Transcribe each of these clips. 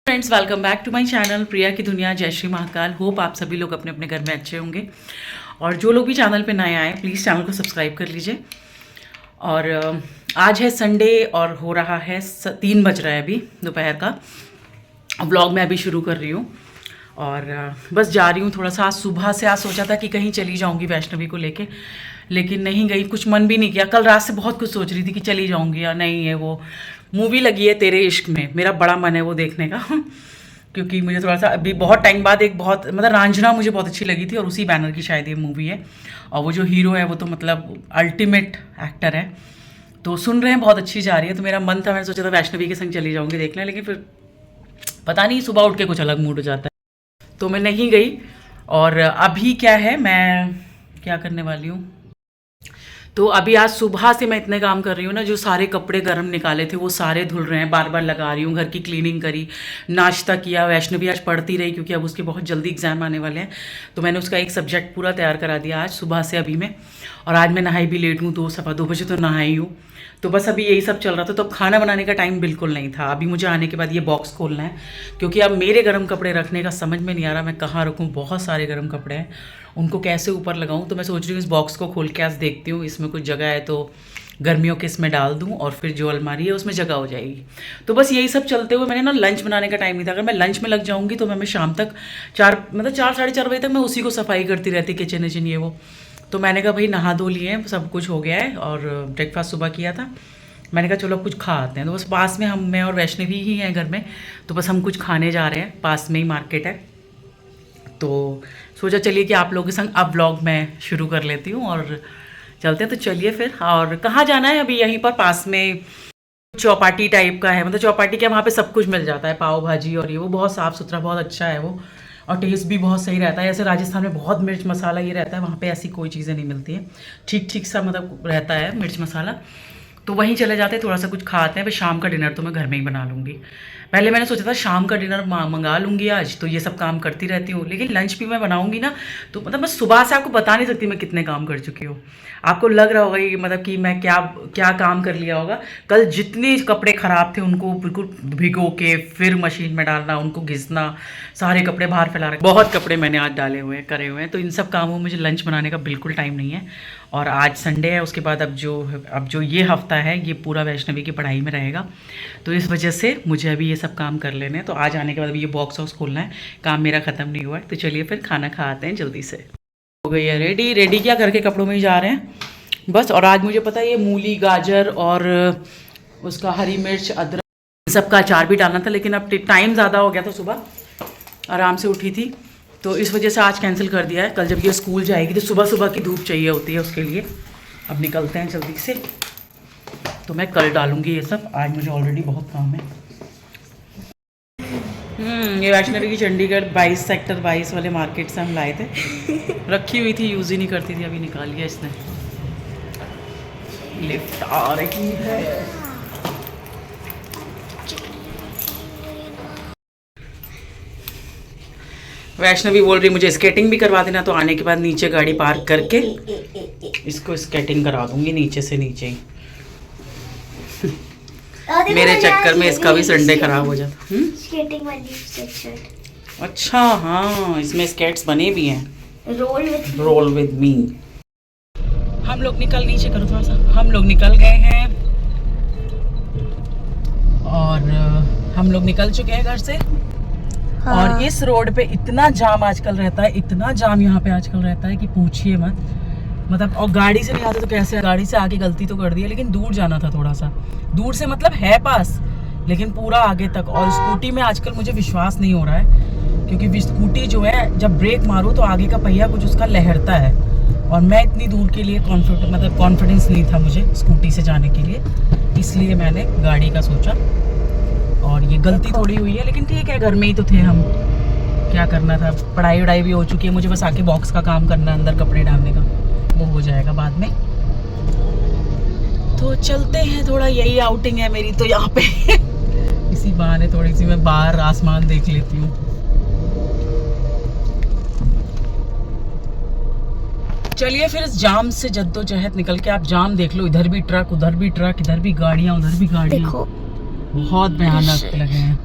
Friends, welcome back to my channel Priya की दुनिया। जय श्री महाकाल। होप आप सभी लोग अपने अपने घर में अच्छे होंगे और जो लोग भी चैनल पे नए आए प्लीज़ चैनल को सब्सक्राइब कर लीजिए। और आज है संडे और हो रहा है 3 बज रहा है अभी दोपहर का। व्लॉग मैं अभी शुरू कर रही हूँ और बस जा रही हूँ थोड़ा सा। आज सुबह से आज सोचा था कि कहीं चली जाऊँगी वैष्णवी को लेके, लेकिन नहीं गई, कुछ मन भी नहीं किया। कल रात से बहुत कुछ सोच रही थी कि चली जाऊँगी या नहीं। है वो मूवी लगी है तेरे इश्क में, मेरा बड़ा मन है वो देखने का क्योंकि मुझे थोड़ा सा अभी बहुत टाइम बाद एक बहुत मतलब रांझना मुझे बहुत अच्छी लगी थी और उसी बैनर की शायद ये मूवी है। और वो जो हीरो है वो तो मतलब अल्टीमेट एक्टर है। तो सुन रहे हैं बहुत अच्छी जा रही है, तो मेरा मन था, मैंने सोचा था वैष्णवी के संग चली जाऊँगी देखने, लेकिन फिर पता नहीं सुबह उठ के कुछ अलग मूड हो जाता है तो मैं नहीं गई। और अभी क्या है, मैं क्या करने वाली हूँ, तो अभी आज सुबह से मैं इतने काम कर रही हूँ ना, जो सारे कपड़े गर्म निकाले थे वो सारे धुल रहे हैं, बार बार लगा रही हूँ, घर की क्लीनिंग करी, नाश्ता किया। वैष्णवी आज पढ़ती रही क्योंकि अब उसके बहुत जल्दी एग्जाम आने वाले हैं, तो मैंने उसका एक सब्जेक्ट पूरा तैयार करा दिया आज सुबह से अभी में। और आज मैं नहाई भी लेट हूँ, 2 बजे तो नहाई हूँ। तो बस अभी यही सब चल रहा था। तो अब खाना बनाने का टाइम बिल्कुल नहीं था। अभी मुझे आने के बाद ये बॉक्स खोलना है क्योंकि अब मेरे गर्म कपड़े रखने का समझ में नहीं आ रहा मैं कहाँ रखूँ। बहुत सारे गर्म कपड़े हैं, उनको कैसे ऊपर लगाऊँ। तो मैं सोच रही हूँ इस बॉक्स को खोल के आज देखती हूँ इसमें कुछ जगह है तो गर्मियों के इसमें डाल दूँ और फिर जो अलमारी है उसमें जगह हो जाएगी। तो बस यही सब चलते हुए मैंने ना लंच बनाने का टाइम नहीं था। अगर मैं लंच में लग जाऊँगी तो मैं शाम तक 4 साढ़े 4 बजे तक मैं उसी को सफाई करती रहती, किचन विचन ये वो। तो मैंने कहा भाई नहा धो लिए हैं, सब कुछ हो गया है और ब्रेकफास्ट सुबह किया था। मैंने कहा चलो अब कुछ खा आते हैं। तो बस पास में मैं और वैष्णवी ही हैं घर में, तो बस हम कुछ खाने जा रहे हैं, पास में ही मार्केट है। तो सोचा चलिए कि आप लोगों के संग अब व्लॉग मैं शुरू कर लेती हूँ और चलते हैं। तो चलिए फिर। और कहाँ जाना है, अभी यहीं पर पास में चौपाटी टाइप का है, मतलब चौपाटी क्या, वहाँ पे सब कुछ मिल जाता है, पाव भाजी और ये वो, बहुत साफ़ सुथरा, बहुत अच्छा है वो और टेस्ट भी बहुत सही रहता है। ऐसे राजस्थान में बहुत मिर्च मसाला ये रहता है, वहाँ पे ऐसी कोई चीज़ें नहीं मिलती हैं, ठीक ठीक सा मतलब रहता है मिर्च मसाला। तो वहीं चले जाते हैं, थोड़ा सा कुछ खाते हैं। फिर शाम का डिनर तो मैं घर में ही बना लूँगी। पहले मैंने सोचा था शाम का डिनर मंगा लूँगी आज, तो ये सब काम करती रहती हूँ, लेकिन लंच भी मैं बनाऊँगी ना, तो मतलब मैं सुबह से आपको बता नहीं सकती मैं कितने काम कर चुकी हूँ। आपको लग रहा होगा कि मतलब कि मैं क्या क्या काम कर लिया होगा। कल जितने कपड़े ख़राब थे उनको बिल्कुल भिगो के फिर मशीन में डालना, उनको घिसना, सारे कपड़े बाहर फैला रखे, बहुत कपड़े मैंने आज डाले हुए हैं, करे हुए हैं। तो इन सब कामों में मुझे लंच बनाने का बिल्कुल टाइम नहीं है। और आज संडे है, उसके बाद अब जो ये हफ्ता है ये पूरा वैष्णवी की पढ़ाई में रहेगा, तो इस वजह से मुझे अभी ये सब काम कर लेने हैं। तो आज आने के बाद अभी ये बॉक्स वॉक्स खोलना है, काम मेरा ख़त्म नहीं हुआ है। तो चलिए फिर खाना खाते हैं जल्दी से। हो गई है रेडी क्या, घर के कपड़ों में ही जा रहे हैं बस। और आज मुझे पता है ये मूली, गाजर और उसका हरी मिर्च, अदरक सबका अचार भी डालना था, लेकिन अब टाइम ज़्यादा हो गया था, सुबह आराम से उठी थी तो इस वजह से आज कैंसिल कर दिया है। कल जब ये स्कूल जाएगी तो सुबह सुबह की धूप चाहिए होती है उसके लिए। अब निकलते हैं जल्दी से, तो मैं कल डालूँगी ये सब, आज मुझे ऑलरेडी बहुत काम है। ये वैष्णवी की चंडीगढ़ 22 सेक्टर 22 वाले मार्केट से हम लाए थे, रखी हुई थी, यूज़ ही नहीं करती थी, अभी निकाल लिया इसने। लिफ्ट आ रही है। वैष्णवी बोल रही मुझे स्केटिंग भी करवा देना, तो आने के बाद नीचे गाड़ी पार्क करके इसको स्केटिंग करा दूंगी नीचे से नीचे ही। मेरे चक्कर में इसका भी संडे खराब हो जाता। स्केटिंग वाली सेक्शन। अच्छा हाँ, इसमें स्केट्स बने भी हैं। Roll with me. हम लोग निकल, नीचे करो थोड़ा सा, हम लोग निकल गए हैं और हम लोग निकल चुके हैं घर से। हाँ। और इस रोड पे इतना जाम आजकल रहता है, इतना जाम यहाँ पे आजकल रहता है कि पूछिए मत। मतलब और गाड़ी से नहीं आते तो कैसे, गाड़ी से आके गलती तो कर दी है, लेकिन दूर जाना था, थोड़ा सा दूर से मतलब है पास, लेकिन पूरा आगे तक। और स्कूटी में आजकल मुझे विश्वास नहीं हो रहा है क्योंकि स्कूटी जो है जब ब्रेक मारो तो आगे का पहिया कुछ उसका लहरता है, और मैं इतनी दूर के लिए कॉन्फिडेंस नहीं था मुझे स्कूटी से जाने के लिए, इसलिए मैंने गाड़ी का सोचा। और ये गलती थोड़ी हुई है, लेकिन ठीक है, घर में ही तो थे हम, क्या करना था। पढ़ाई वढ़ाई भी हो चुकी है, मुझे बस आके बॉक्स का काम करना है, अंदर कपड़े डालने का, वो हो जाएगा बाद में। तो चलते हैं, थोड़ा यही आउटिंग है मेरी तो यहाँ पे इसी बहाने थोड़ी सी मैं बाहर आसमान देख लेती हूँ। चलिए फिर इस जाम से जद्दोजहद निकल के आप जाम देख लो, इधर भी ट्रक, उधर भी ट्रक, इधर भी गाड़ियाँ, उधर भी गाड़ियाँ, बहुत भयानक लगे हैं।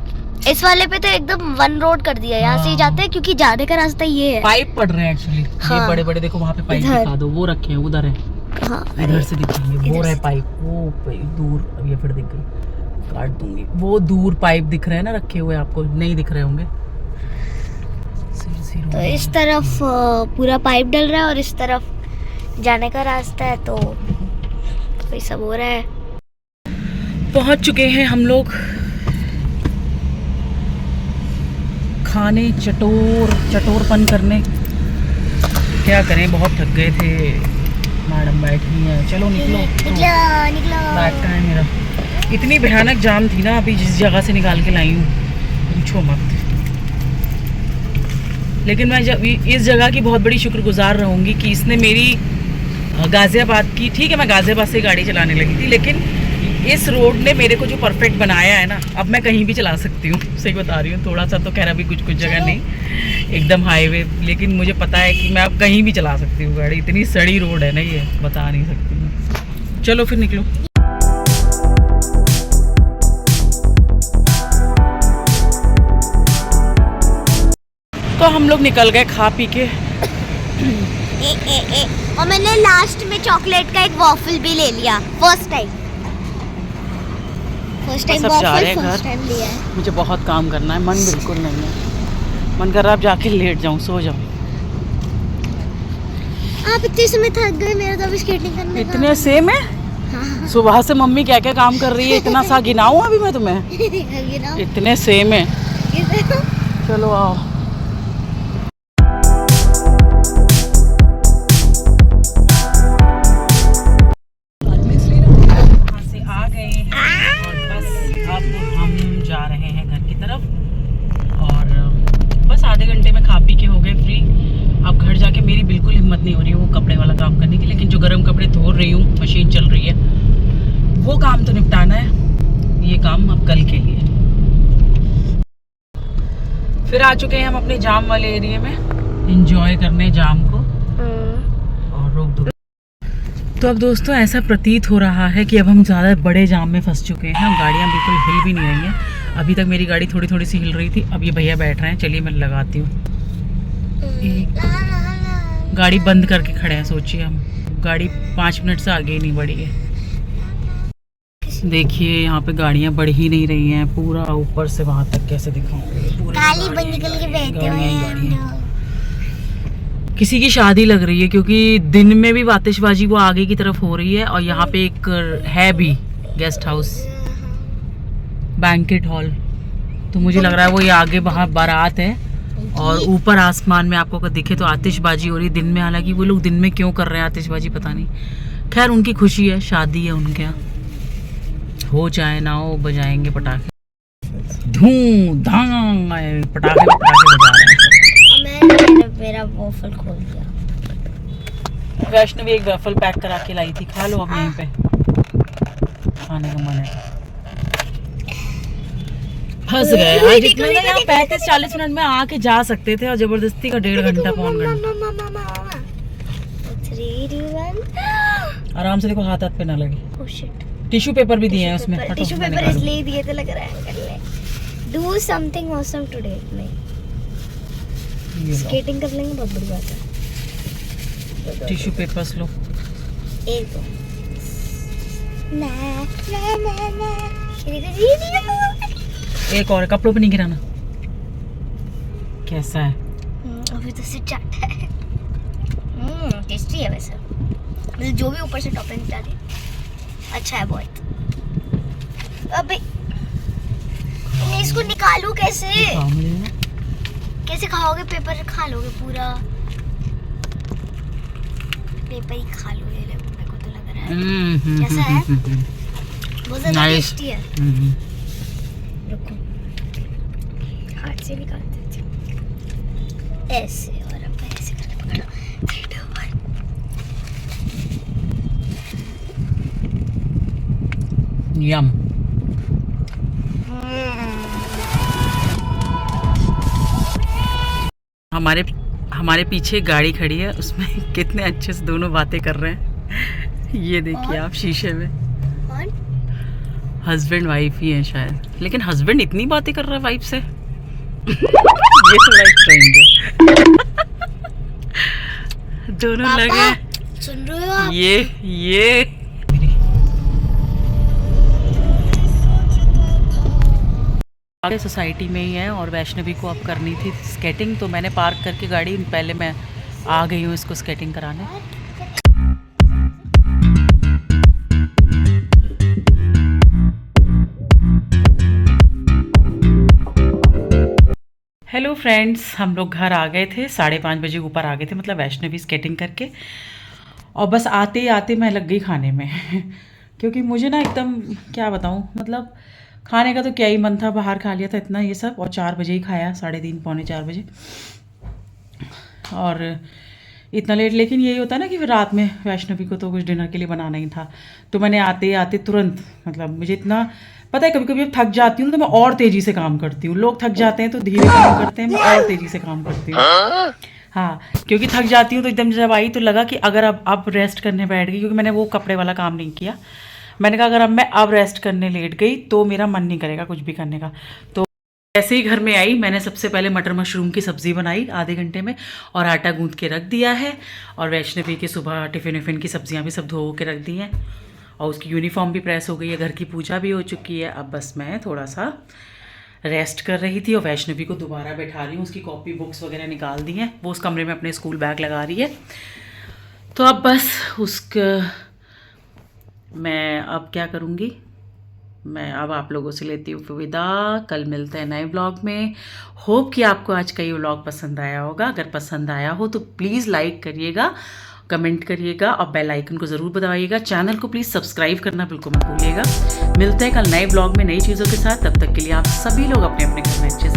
इस वाले पे तो एकदम वन रोड कर दिया, यहाँ से ही जाते हैं क्योंकि जाने का रास्ता ये है। पाइप पड़ रहे हैं एक्चुअली। हाँ। ये बड़े बड़े देखो वहाँ पे पाइप दिखा दो, वो रखे हैं उधर है। हाँ, इधर से दिखेंगे, वो इधर रहे से। पाइप, वो दूर। अब ये फिर दिख गई, काट दूंगी। वो दूर पाइप दिख रहे हैं ना रखे हुए, आपको नहीं दिख रहे होंगे। तो इस तरफ पूरा पाइप डल रहा है और इस तरफ जाने का रास्ता है, तो वही सब हो रहा है। पहुंच चुके हैं हम लोग खाने, चटोरपन करने। क्या करें, बहुत थक गए थे। मैडम बैठी हैं, चलो निकलो। निकलो। बैग कहाँ है मेरा? इतनी भयानक जाम थी ना अभी जिस जगह से निकाल के लाई हूँ, पूछो मत। लेकिन मैं जब इस जगह की बहुत बड़ी शुक्रगुजार रहूँगी कि इसने मेरी गाज़ियाबाद की, ठीक है मैं गाज़ियाबाद से गाड़ी चलाने लगी थी, लेकिन इस रोड ने मेरे को जो परफेक्ट बनाया है ना, अब मैं कहीं भी चला सकती हूँ। सही बता रही हूँ, थोड़ा सा तो खैर अभी कुछ जगह नहीं एकदम हाईवे, लेकिन मुझे पता है कि मैं अब कहीं भी चला सकती हूँ गाड़ी। इतनी सड़ी रोड है ना, ये बता नहीं सकती मैं। चलो फिर निकलो। तो हम लोग निकल गए खा पी के। और मैंने लास्ट में चॉकलेट का एक वॉफल भी ले लिया, फर्स्ट टाइम बस अब जा रहे हैं फर्स्ट घर। टाइम लिया है। मुझे बहुत काम करना है, मन बिल्कुल नहीं है। मन कर रहा है अब जाके लेट जाऊँ, सो जाऊँ। आप इतने समय थक गए, मेरा तो अभी स्केटिंग करने का। इतने सेम है। हाँ। सुबह से मम्मी क्या क्या काम कर रही है, इतना सा गिनाऊं अभी मैं तुम्हें? ये ना, इतने सेम है। ये ना। चलो आओ। वहाँ से आ गए हैं और बस अब हम जा रहे हैं घर की तरफ। और बस आधे घंटे में खा पी के हो गए फ्री। अब घर जाके मेरी बिल्कुल हिम्मत नहीं हो रही है वो कपड़े वाला काम करने की, लेकिन जो गर्म कपड़े धो रही हूँ, मशीन चल रही है, वो काम तो निपटाना है। ये काम अब कल के लिए। फिर आ चुके हैं हम अपने जाम वाले एरिया में, एंजॉय करने जाम को। और रोक दो। तो अब दोस्तों ऐसा प्रतीत हो रहा है कि अब हम ज़्यादा बड़े जाम में फंस चुके हैं। गाड़ियाँ बिल्कुल हिल भी नहीं रही हैं। अभी तक मेरी गाड़ी थोड़ी थोड़ी सी हिल रही थी, अब ये भैया बैठ रहे हैं। चलिए मैं लगाती हूँ। गाड़ी बंद करके खड़े हैं, सोचिए हम गाड़ी 5 मिनट से आगे ही नहीं बढ़ी है। देखिए यहाँ पे गाड़ियाँ बढ़ ही नहीं रही हैं, पूरा ऊपर से वहाँ तक कैसे दिखाऊं, काली बंद निकल के बैठे हुए हैं। किसी की शादी लग रही है, क्योंकि दिन में भी आतिशबाजी वो आगे की तरफ हो रही है। और यहाँ पे एक है भी गेस्ट हाउस, बैंकेट हॉल, तो मुझे लग रहा है वो ये आगे वहाँ बारात है। और ऊपर आसमान में आपको अगर दिखे तो आतिशबाजी हो रही है दिन में। हालांकि वो लोग दिन में क्यों कर रहे हैं आतिशबाजी पता नहीं, खैर उनकी खुशी है, शादी है उनके यहाँ, हो चाहे ना हो बजाएंगे पटाखे, धूम धाम पटाखे बजा रहे हैं। मेरा वॉफल खोल दिया। वैष्णवी एक वैफल पैक करा के लाई थी, खा लो अब यहीं पे, खाने का मन है। फंस गए आज। इतना यहाँ 35-40 मिनट में आके जा सकते थे और जबरदस्ती का 1.5 घंटा पौन घंटा। आराम से देखो, हाथ पे ना लगे। टिश्यू पेपर भी दिए हैं उसमें, टिश्यू पेपर इसलिए दिए थे, लग रहा है कर ले। Do something awesome today. नहीं, स्केटिंग कर लेंगे, बहुत बड़ी बात है। टिश्यू पेपर्स लो। एक दो ना ना ना ना। एक और, कपड़ों पे नहीं गिराना। कैसा है? अभी तो सिर्फ चाट है। टेस्टी है वैसे, मतलब जो भी ऊपर से टॉपिंग डाली अच्छा है बहुत। अबे मैं इसको निकालूं कैसे? कैसे खाओगे? पेपर खा लोगे पूरा? पेपर ही खा लोगे, मेरे को तो लग रहा है। कैसा है? बहुत ज़्यादा टेस्टी है। रुको, हाथ से निकालते थे ऐसे, और अब ऐसे करके पकड़ो। 3, 2, 1। यम। हमारे पीछे गाड़ी खड़ी है, उसमें कितने अच्छे से दोनों बातें कर रहे हैं। ये देखिए आप शीशे में। हस्बैंड वाइफ ही है शायद, लेकिन हस्बैंड इतनी बातें कर रहा है वाइफ से ये थोड़ा स्ट्रेंज है दोनों लगे सुन रहे हो आप? ये आगे सोसाइटी में ही है और वैष्णवी को अब करनी थी स्केटिंग, तो मैंने पार्क करके गाड़ी पहले मैं आ गई हूँ इसको स्केटिंग कराने। हेलो फ्रेंड्स, हम लोग घर आ गए थे 5:30 बजे, ऊपर आ गए थे मतलब वैष्णवी स्केटिंग करके, और बस आते ही आते मैं लग गई खाने में क्योंकि मुझे ना एकदम क्या बताऊँ, मतलब खाने का तो क्या ही मन था, बाहर खा लिया था इतना ये सब, और 4 बजे ही खाया, 3:30 पौने 4 बजे, और इतना लेट। लेकिन यही होता है ना कि फिर रात में वैष्णवी को तो कुछ डिनर के लिए बनाना ही था, तो मैंने आते आते तुरंत, मतलब मुझे इतना पता है, कभी कभी अब थक जाती हूँ तो मैं और तेज़ी से काम करती हूँ। लोग थक जाते हैं तो धीरे काम करते हैं, मैं और तेज़ी से काम करती हूँ। हाँ, क्योंकि थक जाती हूँ तो एकदम जब आई तो लगा कि अगर अब रेस्ट करने बैठ गई, क्योंकि मैंने वो कपड़े वाला काम नहीं किया, मैंने कहा अगर मैं अब रेस्ट करने लेट गई तो मेरा मन नहीं करेगा कुछ भी करने का। तो ऐसे ही घर में आई, मैंने सबसे पहले मटर मशरूम की सब्ज़ी बनाई आधे घंटे में, और आटा गूंथ के रख दिया है, और वैष्णवी की सुबह टिफ़िन विफ़िन की सब्जियां भी सब धो के रख दी हैं, और उसकी यूनिफॉर्म भी प्रेस हो गई है, घर की पूजा भी हो चुकी है। अब बस मैं थोड़ा सा रेस्ट कर रही थी और वैष्णवी को दोबारा बैठा रही हूँ, उसकी कॉपी बुक्स वगैरह निकाल दी हैं, वो उस कमरे में अपने स्कूल बैग लगा रही है। तो अब बस मैं अब क्या करूँगी, मैं अब आप लोगों से लेती हूँ विदा। कल मिलते हैं नए ब्लॉग में। होप कि आपको आज का ये व्लॉग पसंद आया होगा। अगर पसंद आया हो तो प्लीज़ लाइक करिएगा, कमेंट करिएगा और बेल आइकन को ज़रूर दबाइएगा। चैनल को प्लीज़ सब्सक्राइब करना बिल्कुल मत भूलिएगा। मिलते हैं कल नए ब्लॉग में नई चीज़ों के साथ। तब तक के लिए आप सभी लोग अपने अपने घर में अच्छे